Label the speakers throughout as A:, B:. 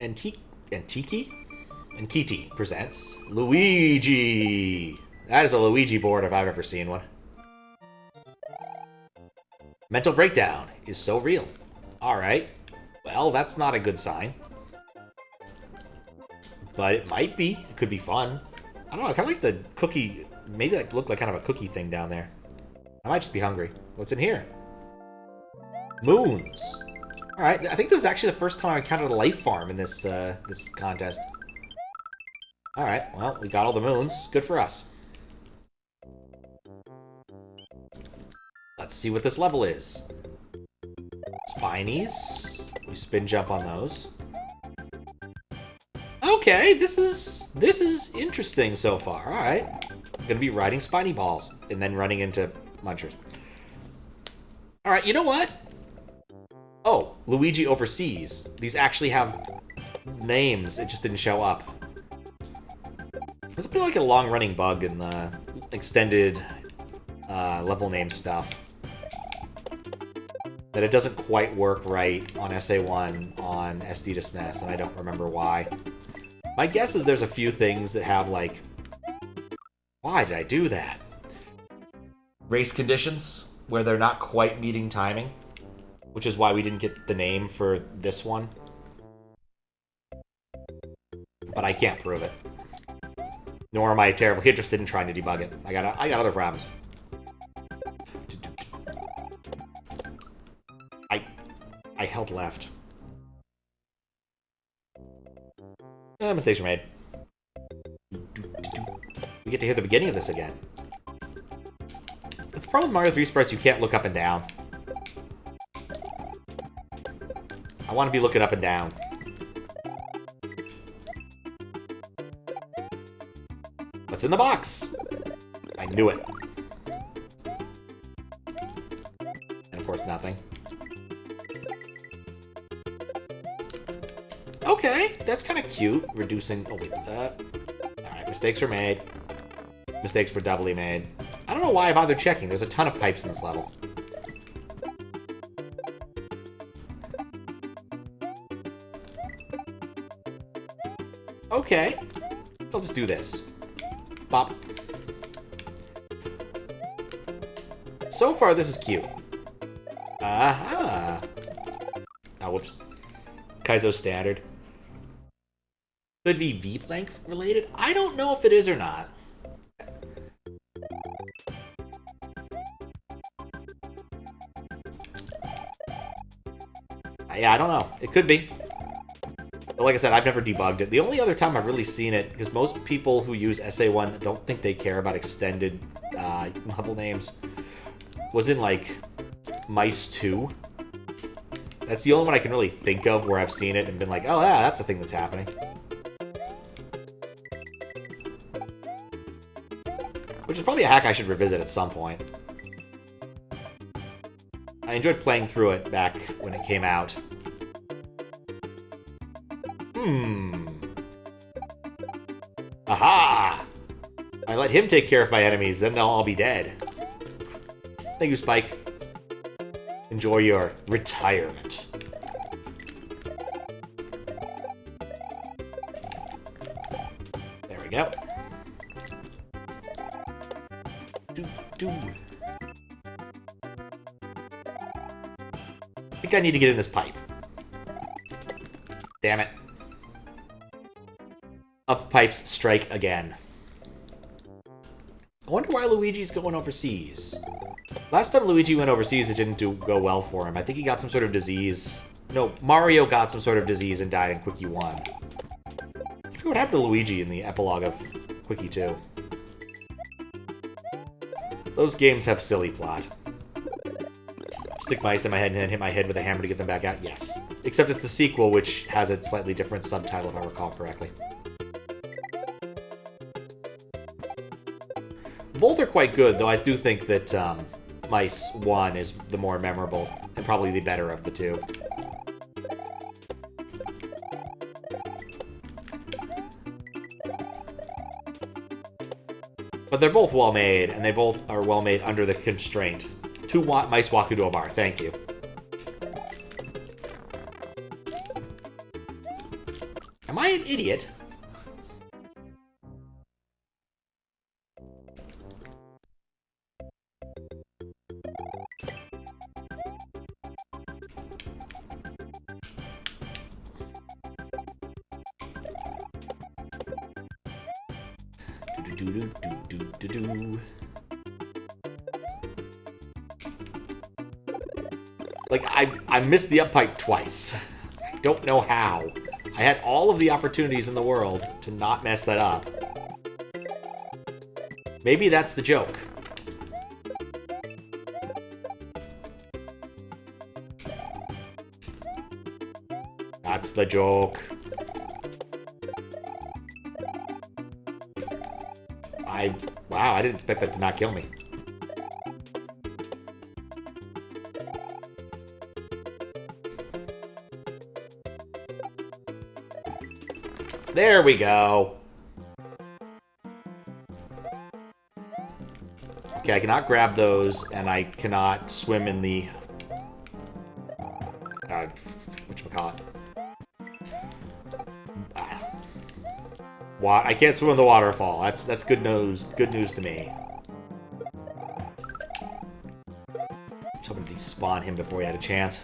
A: Antiki? Ankiti presents Luigi. That is a Luigi board if I've ever seen one. Mental breakdown is so real. Alright. Well, that's not a good sign. But it might be. It could be fun. I don't know, I kind of like the cookie. Maybe that looked like kind of a cookie thing down there. I might just be hungry. What's in here? Moons. Alright, I think this is actually the first time I encountered a life farm in this this contest. Alright, well, we got all the moons. Good for us. Let's see what this level is. Spinies. We spin jump on those. Okay, this is interesting so far. Alright. I'm gonna be riding spiny balls and then running into munchers. Alright, you know what? Oh, Luigi Overseas. These actually have names. It just didn't show up. There's been like a long-running bug in the extended level name stuff. That it doesn't quite work right on SA1 on SD to SNES, and I don't remember why. My guess is there's a few things that have, like... Why did I do that? Race conditions, where they're not quite meeting timing. Which is why we didn't get the name for this one. But I can't prove it. Nor am I terribly interested in trying to debug it. I got other problems. I held left. Mistakes were made. We get to hear the beginning of this again. It's the problem with Mario 3 sprites, you can't look up and down. I want to be looking up and down. What's in the box? I knew it. And of course, nothing. Okay, that's kind of cute. Reducing... Oh, wait. Alright, mistakes were made. Mistakes were doubly made. I don't know why I bothered checking. There's a ton of pipes in this level. Okay. I'll just do this. Bop. So far, this is cute. Aha! Oh, whoops. Kaizo standard. Could be V-Blank related? I don't know if it is or not. Yeah, I don't know. It could be. But like I said, I've never debugged it. The only other time I've really seen it, because most people who use SA1 don't think they care about extended level names, was in, like, Mice 2. That's the only one I can really think of where I've seen it and been like, oh yeah, that's a thing that's happening. Which is probably a hack I should revisit at some point. I enjoyed playing through it back when it came out. Aha! I let him take care of my enemies, then they'll all be dead. Thank you, Spike. Enjoy your retirement. There we go. I think I need to get in this pipe. Damn it. Up pipes strike again. I wonder why Luigi's going overseas. Last time Luigi went overseas, it didn't go well for him. I think he got some sort of disease. No, Mario got some sort of disease and died in Quickie 1. I forget what happened to Luigi in the epilogue of Quickie 2. Those games have silly plot. Stick mice in my head and hit my head with a hammer to get them back out? Yes. Except it's the sequel, which has a slightly different subtitle, if I recall correctly. Both are quite good, though I do think that Mice 1 is the more memorable, and probably the better of the two. But they're both well made, and they both are well made under the constraint. 2 mice walk into a bar, thank you. Am I an idiot? Like, I missed the up pipe twice. I don't know how. I had all of the opportunities in the world to not mess that up. Maybe that's the joke. That's the joke. Wow, I didn't expect that to not kill me. There we go. Okay, I cannot grab those, and I cannot swim in the... whatchamacallit? I can't swim in the waterfall. That's good news. Good news to me. Just hoping to despawn him before he had a chance.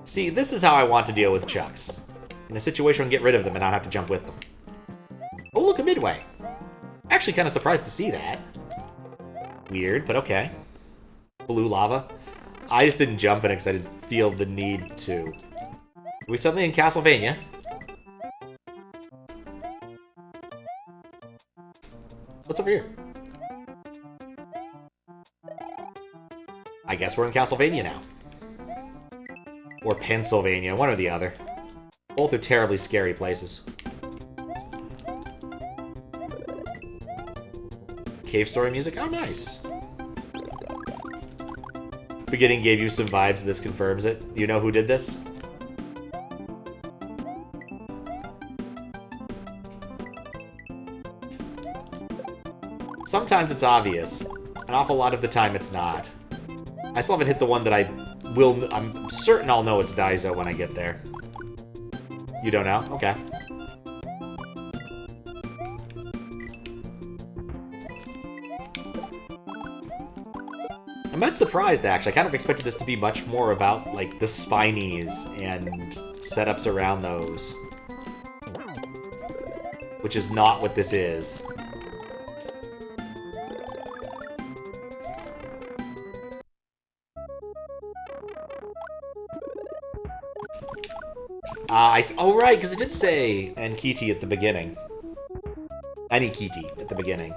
A: See, this is how I want to deal with Chucks. In a situation where I can get rid of them and not have to jump with them. Oh, look, a midway. Actually kind of surprised to see that. Weird, but okay. Blue lava. I just didn't jump in it because I didn't feel the need to. Are we suddenly in Castlevania? What's over here? I guess we're in Castlevania now. Or Pennsylvania, one or the other. Both are terribly scary places. Cave story music? Oh, nice. Beginning gave you some vibes, this confirms it. You know who did this? Sometimes it's obvious. An awful lot of the time it's not. I still haven't hit the one that I'm certain I'll know it's Daiso when I get there. You don't know? Okay. I'm not surprised, actually. I kind of expected this to be much more about, like, the spinies and setups around those. Which is not what this is. Oh, right, because it did say Anikiti at the beginning. Anikiti at the beginning.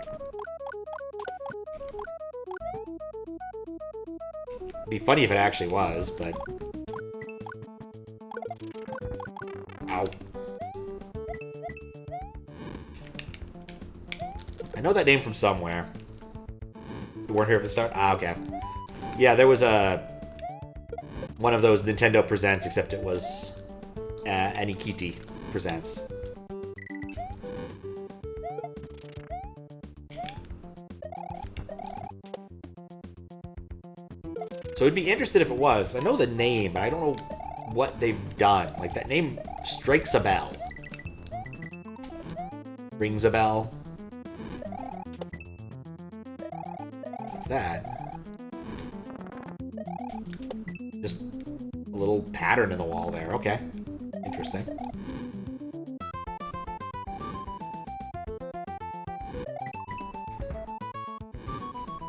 A: It'd be funny if it actually was, but... Ow. I know that name from somewhere. You weren't here at the start? Ah, okay. Yeah, there was one of those Nintendo Presents, except it was... Anikiti Presents. So I'd be interested if it was. I know the name, but I don't know what they've done. Like, that name strikes a bell. Rings a bell. What's that? Just a little pattern in the wall there. Okay. Interesting.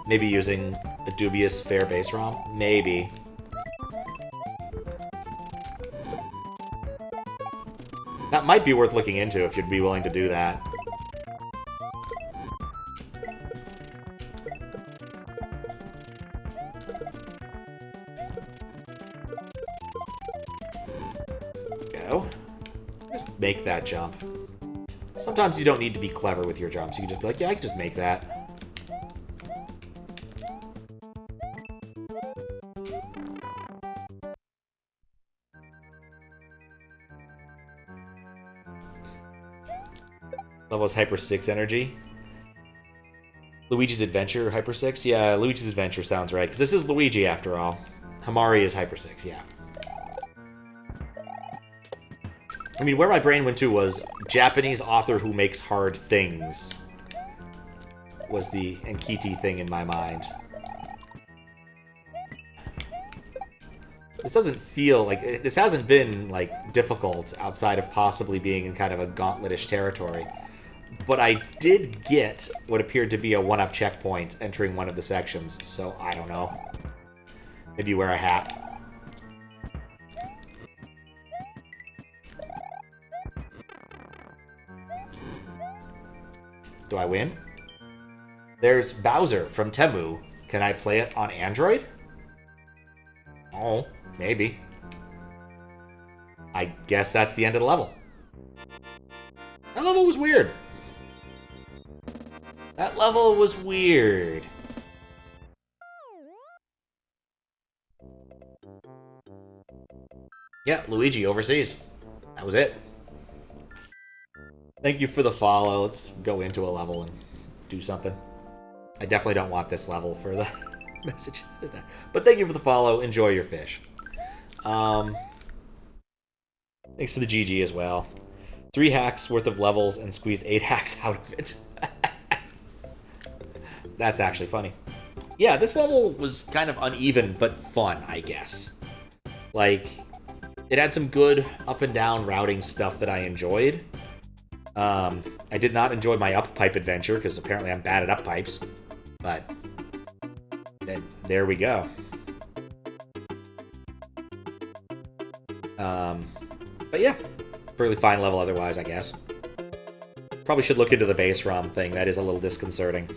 A: Maybe using a dubious fair base ROM? Maybe. That might be worth looking into if you'd be willing to do that. Go. Just make that jump. Sometimes you don't need to be clever with your jumps. You can just be like, yeah, I can just make that. Level's Hyper 6 energy. Luigi's Adventure, Hyper 6? Yeah, Luigi's Adventure sounds right, because this is Luigi after all. Hamari is Hyper 6, yeah. I mean, where my brain went to was Japanese author who makes hard things was the Enkiti thing in my mind. This doesn't feel like... This hasn't been, like, difficult outside of possibly being in kind of a gauntlet-ish territory. But I did get what appeared to be a one-up checkpoint entering one of the sections, so I don't know. Maybe wear a hat. Do I win? There's Bowser from Temu. Can I play it on Android? Oh, maybe. I guess that's the end of the level. That level was weird. That level was weird. Yeah, Luigi overseas. That was it. Thank you for the follow. Let's go into a level and do something. I definitely don't want this level for the messages. But thank you for the follow. Enjoy your fish. Thanks for the GG as well. 3 hacks worth of levels and squeezed 8 hacks out of it. That's actually funny. Yeah, this level was kind of uneven, but fun, I guess. Like, it had some good up and down routing stuff that I enjoyed. I did not enjoy my up pipe adventure, because apparently I'm bad at up pipes. But there we go. But yeah, fairly fine level otherwise, I guess. Probably should look into the base ROM thing. That is a little disconcerting.